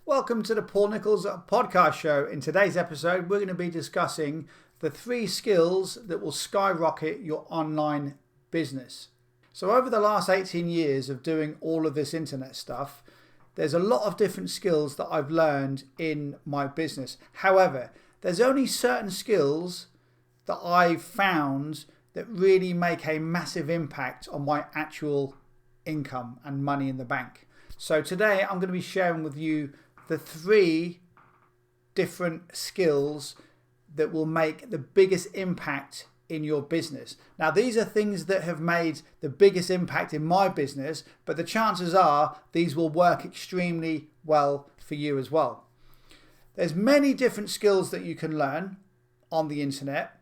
Welcome to the Paul Nichols podcast show. In today's episode, we're going to be discussing the 3 skills that will skyrocket your online business. So over the last 18 years of doing all of this internet stuff, there's a lot of different skills that I've learned in my business. However, there's only certain skills that I've found that really make a massive impact on my actual income and money in the bank. So today I'm going to be sharing with you the 3 different skills that will make the biggest impact in your business. Now, these are things that have made the biggest impact in my business, but the chances are these will work extremely well for you as well. There's many different skills that you can learn on the internet,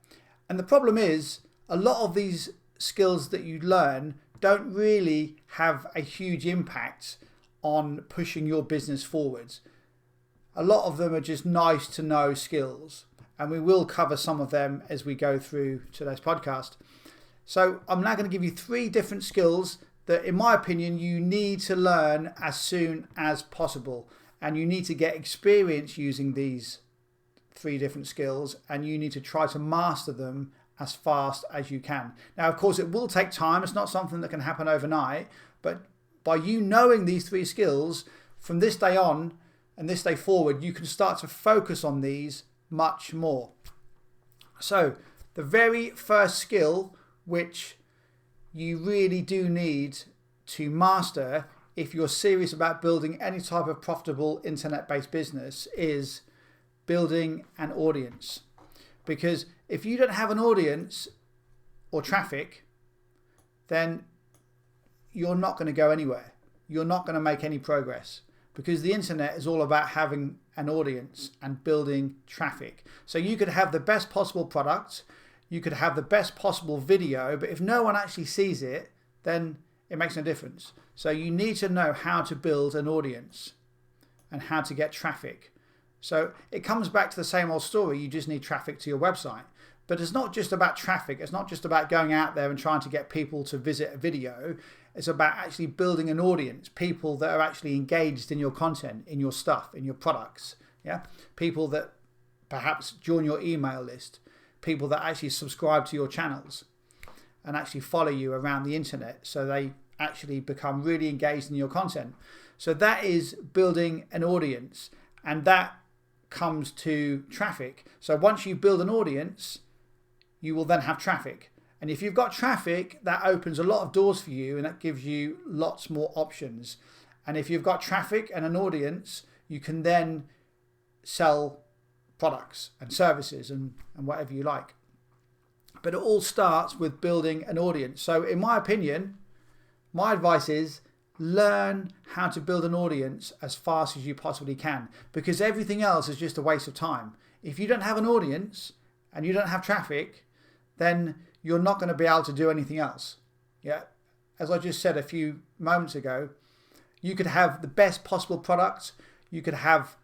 and the problem is a lot of these skills that you learn don't really have a huge impact on pushing your business forwards. A lot of them are just nice to know skills, and we will cover some of them as we go through today's podcast. So I'm now going to give you 3 different skills that, in my opinion, you need to learn as soon as possible, and you need to get experience using these 3 different skills, and you need to try to master them as fast as you can. Now, of course, it will take time. It's not something that can happen overnight, but by you knowing these 3 skills, from this day on and this day forward, you can start to focus on these much more. So the very first skill which you really do need to master if you're serious about building any type of profitable internet-based business is building an audience. Because if you don't have an audience or traffic, then you're not going to go anywhere. You're not going to make any progress, because the internet is all about having an audience and building traffic. So you could have the best possible product, you could have the best possible video, but if no one actually sees it, then it makes no difference. So you need to know how to build an audience and how to get traffic. So it comes back to the same old story. You just need traffic to your website. But it's not just about traffic. It's not just about going out there and trying to get people to visit a video. It's about actually building an audience, people that are actually engaged in your content, in your stuff, in your products. Yeah, people that perhaps join your email list, people that actually subscribe to your channels and actually follow you around the internet, so they actually become really engaged in your content. So that is building an audience, and that comes to traffic. So once you build an audience, you will then have traffic. And if you've got traffic, that opens a lot of doors for you, and that gives you lots more options. And if you've got traffic and an audience, you can then sell products and services and whatever you like. But it all starts with building an audience. So in my opinion, my advice is learn how to build an audience as fast as you possibly can, because everything else is just a waste of time. If you don't have an audience and you don't have traffic, then you're not going to be able to do anything else. Yeah, as I just said a few moments ago, you could have the best possible product, you could have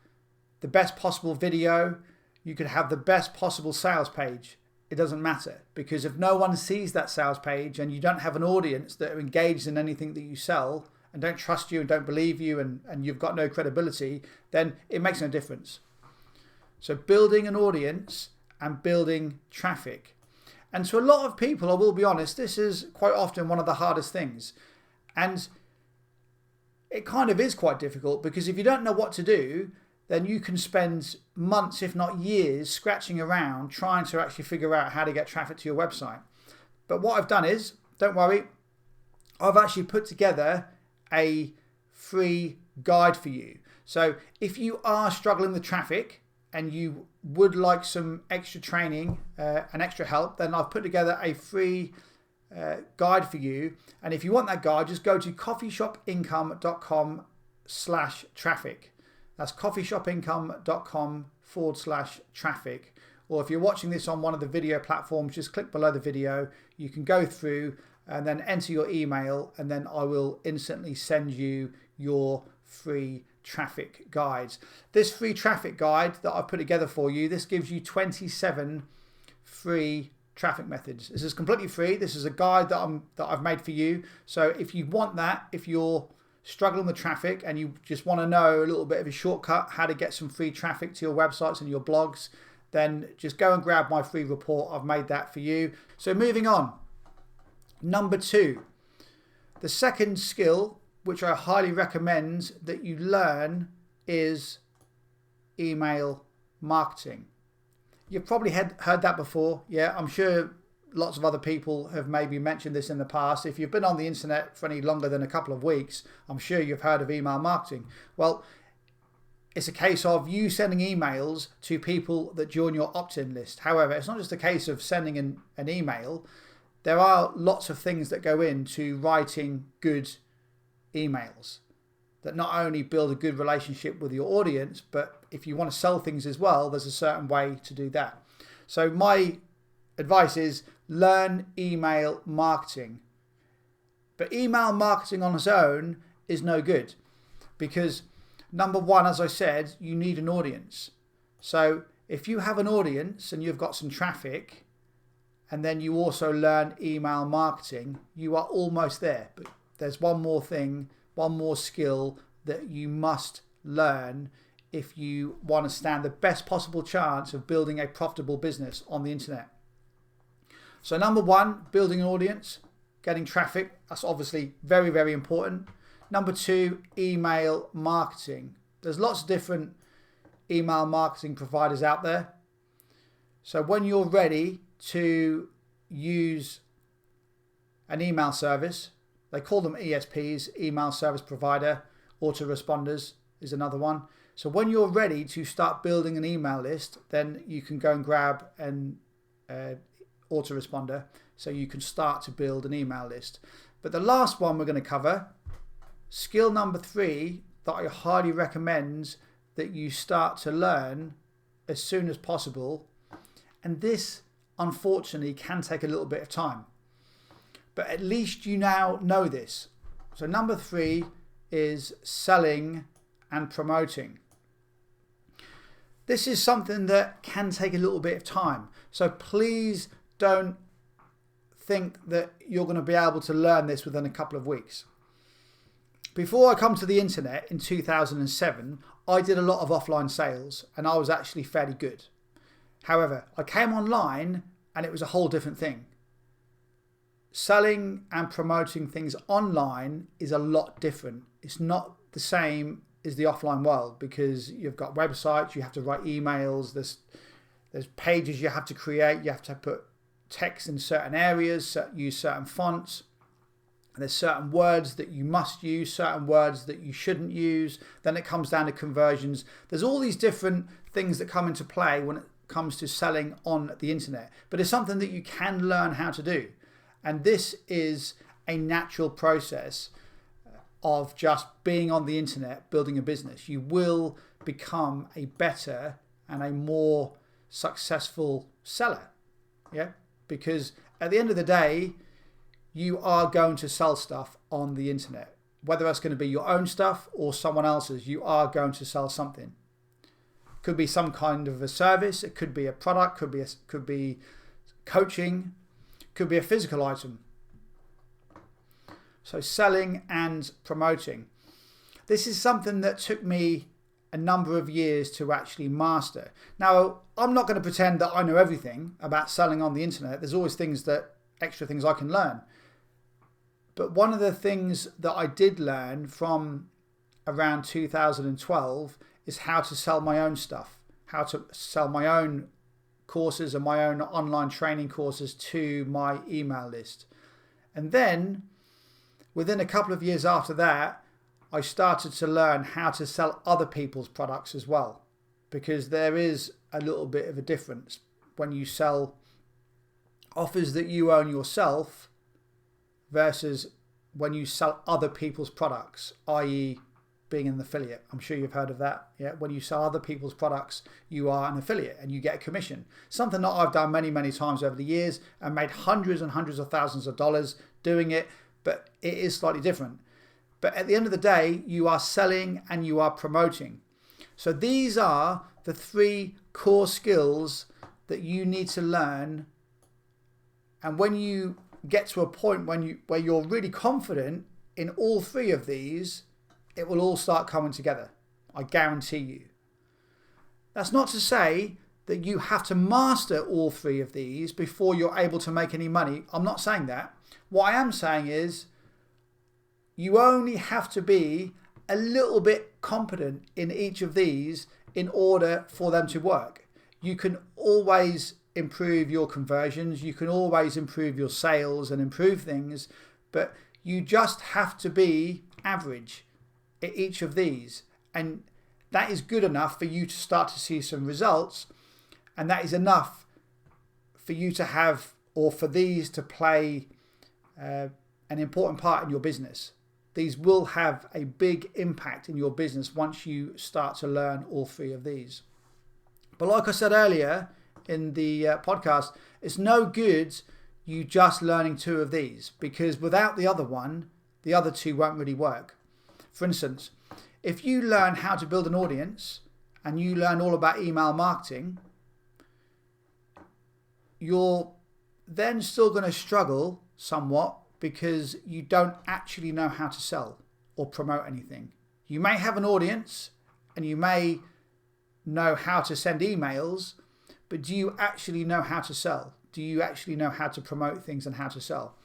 the best possible video, you could have the best possible sales page. It doesn't matter, because if no one sees that sales page and you don't have an audience that are engaged in anything that you sell and don't trust you and don't believe you, and you've got no credibility, then it makes no difference. So building an audience and building traffic. And to a lot of people, I will be honest, this is quite often one of the hardest things. And it kind of is quite difficult, because if you don't know what to do, then you can spend months, if not years, scratching around trying to actually figure out how to get traffic to your website. But what I've done is, don't worry, I've actually put together a free guide for you. So if you are struggling with traffic and you would like some extra training and extra help, then I've put together a free guide for you. And if you want that guide, just go to coffeeshopincome.com/traffic. That's coffeeshopincome.com/traffic. Or if you're watching this on one of the video platforms, just click below the video. You can go through and then enter your email, and then I will instantly send you your free traffic guides. This free traffic guide that I've put together for you, this gives you 27 free traffic methods. This is completely free. This is a guide that I've made for you. So if you want that, if you're struggling with traffic and you just want to know a little bit of a shortcut, how to get some free traffic to your websites and your blogs, then just go and grab my free report. I've made that for you. So moving on. Number 2, the second skill, which I highly recommend that you learn, is email marketing. You've probably heard that before. Yeah, I'm sure lots of other people have maybe mentioned this in the past. If you've been on the internet for any longer than a couple of weeks, I'm sure you've heard of email marketing. Well, it's a case of you sending emails to people that join your opt-in list. However, it's not just a case of sending an email. There are lots of things that go into writing good emails that not only build a good relationship with your audience, but if you want to sell things as well, there's a certain way to do that. So my advice is learn email marketing. But email marketing on its own is no good because number one, as I said, you need an audience. So if you have an audience and you've got some traffic and then you also learn email marketing, you are almost there. But there's one more thing, one more skill that you must learn if you want to stand the best possible chance of building a profitable business on the internet. So number one, building an audience, getting traffic. That's obviously very, very important. Number 2, email marketing. There's lots of different email marketing providers out there. So when you're ready to use an email service, they call them ESPs, email service provider, autoresponders is another one. So when you're ready to start building an email list, then you can go and grab an autoresponder so you can start to build an email list. But the last one we're going to cover, skill number 3 that I highly recommend that you start to learn as soon as possible, and this unfortunately can take a little bit of time, but at least you now know this. So number 3 is selling and promoting. This is something that can take a little bit of time, so please don't think that you're going to be able to learn this within a couple of weeks. Before I come to the internet in 2007, I did a lot of offline sales and I was actually fairly good. However, I came online and it was a whole different thing. Selling and promoting things online is a lot different. It's not the same as the offline world because you've got websites, you have to write emails, there's pages you have to create, you have to put text in certain areas, use certain fonts. There's certain words that you must use, certain words that you shouldn't use. Then it comes down to conversions. There's all these different things that come into play when it comes to selling on the internet. But it's something that you can learn how to do. And this is a natural process of just being on the internet, building a business. You will become a better and a more successful seller. Yeah, because at the end of the day, you are going to sell stuff on the internet. Whether that's going to be your own stuff or someone else's, you are going to sell something. Could be some kind of a service, it could be a product, could be coaching, could be a physical item. So selling and promoting. This is something that took me a number of years to actually master. Now, I'm not going to pretend that I know everything about selling on the internet. There's always extra things I can learn. But one of the things that I did learn from around 2012 is how to sell my own stuff, how to sell my own courses and my own online training courses to my email list. And then within a couple of years after that, I started to learn how to sell other people's products as well, because there is a little bit of a difference when you sell offers that you own yourself versus when you sell other people's products, i.e. being an affiliate. I'm sure you've heard of that. Yeah, when you sell other people's products, you are an affiliate and you get a commission. Something that I've done many, many times over the years and made hundreds and hundreds of thousands of dollars doing it, but it is slightly different. But at the end of the day, you are selling and you are promoting. So these are the 3 core skills that you need to learn. And when you get to a point where you're really confident in all 3 of these, it will all start coming together. I guarantee you. That's not to say that you have to master all three of these before you're able to make any money. I'm not saying that. What I am saying is you only have to be a little bit competent in each of these in order for them to work. You can always improve your conversions, you can always improve your sales and improve things, but you just have to be average at each of these, and that is good enough for you to start to see some results, and that is enough for you to have, or for these to play an important part in your business. These will have a big impact in your business once you start to learn all three of these. But like I said earlier in the podcast, it's no good you just learning two of these, because without the other one, the other two won't really work. For instance, if you learn how to build an audience and you learn all about email marketing, you're then still going to struggle somewhat because you don't actually know how to sell or promote anything. You may have an audience and you may know how to send emails, but do you actually know how to sell? Do you actually know how to promote things and how to sell?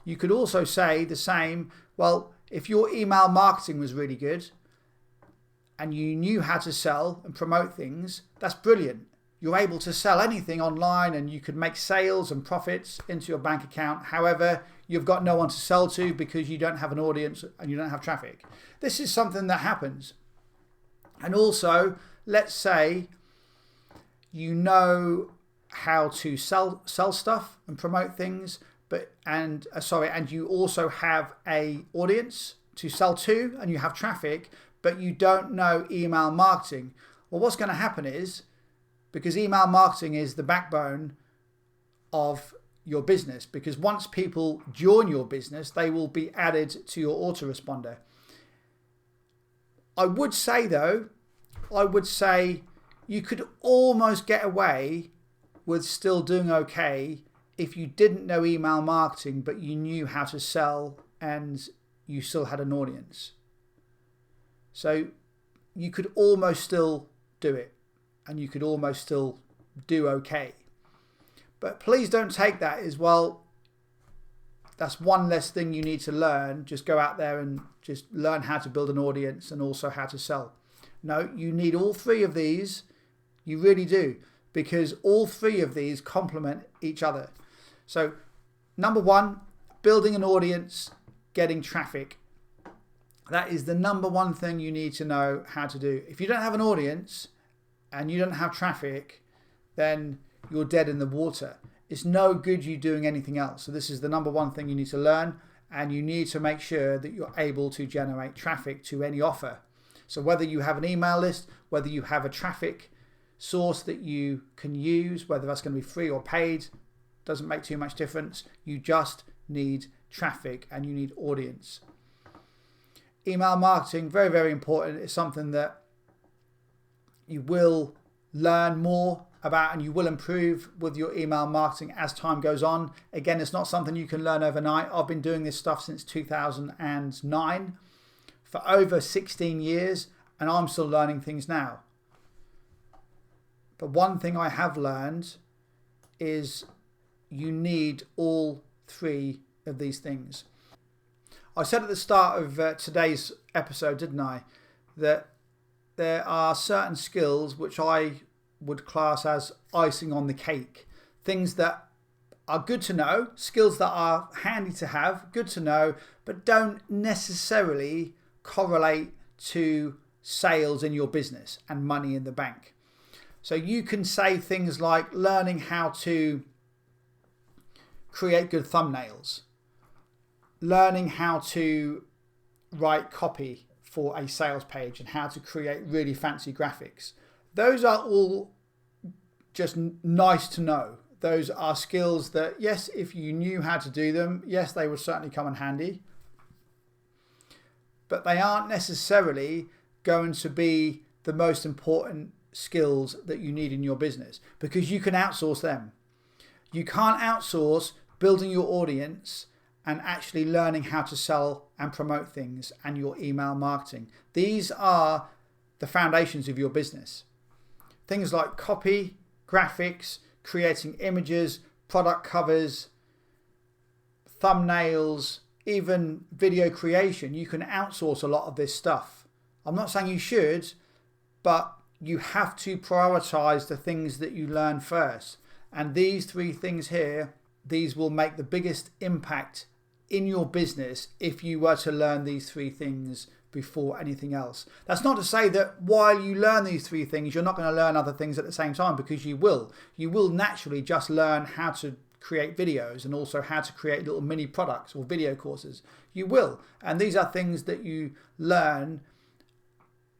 You could also say the same, well, if your email marketing was really good and you knew how to sell and promote things, that's brilliant. You're able to sell anything online and you could make sales and profits into your bank account. However, you've got no one to sell to because you don't have an audience and you don't have traffic. This is something that happens. And also, let's say you know how to sell stuff and promote things, and you also have a audience to sell to and you have traffic, but you don't know email marketing. Well, what's going to happen is, because email marketing is the backbone of your business, because once people join your business, they will be added to your autoresponder. I would say you could almost get away with still doing okay if you didn't know email marketing, but you knew how to sell and you still had an audience. So you could almost still do it and you could almost still do okay. But please don't take that as, well, that's one less thing you need to learn. Just go out there and just learn how to build an audience and also how to sell. No, you need all three of these. You really do, because all three of these complement each other. So number one, building an audience, getting traffic. That is the number one thing you need to know how to do. If you don't have an audience and you don't have traffic, then you're dead in the water. It's no good you doing anything else. So this is the number one thing you need to learn, and you need to make sure that you're able to generate traffic to any offer. So whether you have an email list, whether you have a traffic source that you can use, whether that's going to be free or paid, doesn't make too much difference. You just need traffic and you need audience. Email marketing, very, very important. It's something that you will learn more about and you will improve with your email marketing as time goes on. Again, it's not something you can learn overnight. I've been doing this stuff since 2009 for over 16 years and I'm still learning things now. But one thing I have learned is you need all three of these things. I said at the start of today's episode, didn't I, that there are certain skills which I would class as icing on the cake. Things that are good to know, skills that are handy to have, good to know, but don't necessarily correlate to sales in your business and money in the bank. So you can say things like learning how to create good thumbnails, learning how to write copy for a sales page and how to create really fancy graphics. Those are all just nice to know. Those are skills that, yes, if you knew how to do them, yes, they would certainly come in handy. But they aren't necessarily going to be the most important skills that you need in your business, because you can outsource them. You can't outsource building your audience and actually learning how to sell and promote things and your email marketing. These are the foundations of your business. Things like copy, graphics, creating images, product covers, thumbnails, even video creation. You can outsource a lot of this stuff. I'm not saying you should, but you have to prioritize the things that you learn first. And these three things here, these will make the biggest impact in your business if you were to learn these three things before anything else. That's not to say that while you learn these three things, you're not going to learn other things at the same time, because you will. You will naturally just learn how to create videos and also how to create little mini products or video courses. You will. And these are things that you learn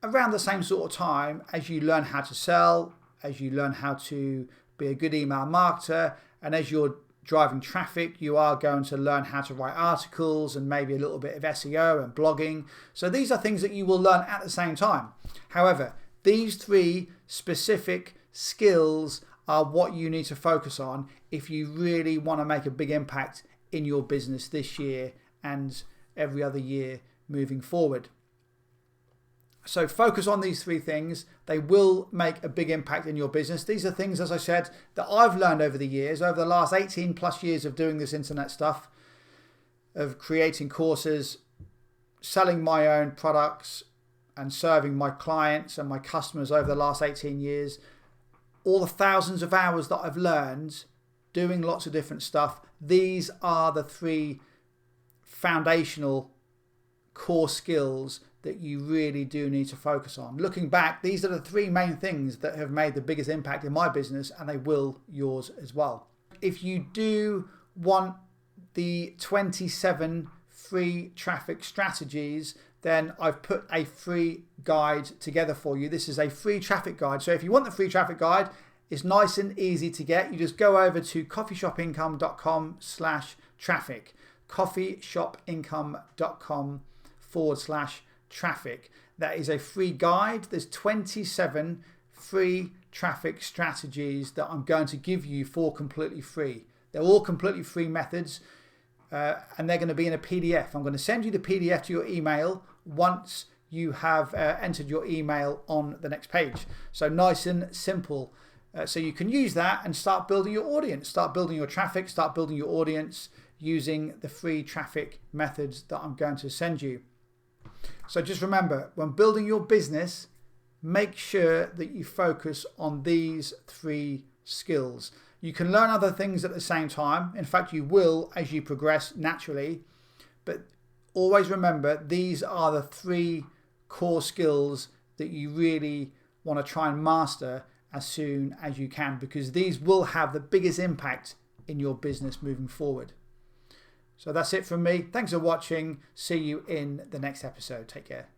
around the same sort of time as you learn how to sell, as you learn how to be a good email marketer, and as you're driving traffic, you are going to learn how to write articles and maybe a little bit of SEO and blogging. So these are things that you will learn at the same time. However, these three specific skills are what you need to focus on if you really want to make a big impact in your business this year and every other year moving forward. So focus on these three things. They will make a big impact in your business. These are things, as I said, that I've learned over the years, over the last 18 plus years of doing this internet stuff, of creating courses, selling my own products and serving my clients and my customers over the last 18 years. All the thousands of hours that I've learned doing lots of different stuff. These are the three foundational core skills that you really do need to focus on. Looking back, these are the three main things that have made the biggest impact in my business, and they will yours as well. If you do want the 27 free traffic strategies, then I've put a free guide together for you. This is a free traffic guide. So if you want the free traffic guide, it's nice and easy to get. You just go over to coffeeshopincome.com/traffic. coffeeshopincome.com/traffic. That is a free guide. There's 27 free traffic strategies that I'm going to give you for completely free. They're all completely free methods, and they're going to be in a PDF. I'm going to send you the PDF to your email once you have entered your email on the next page. So nice and simple. So you can use that and start building your audience, start building your traffic, start building your audience using the free traffic methods that I'm going to send you. So just remember, when building your business, make sure that you focus on these three skills. You can learn other things at the same time. In fact, you will as you progress naturally. But always remember, these are the three core skills that you really want to try and master as soon as you can, because these will have the biggest impact in your business moving forward. So that's it from me. Thanks for watching. See you in the next episode. Take care.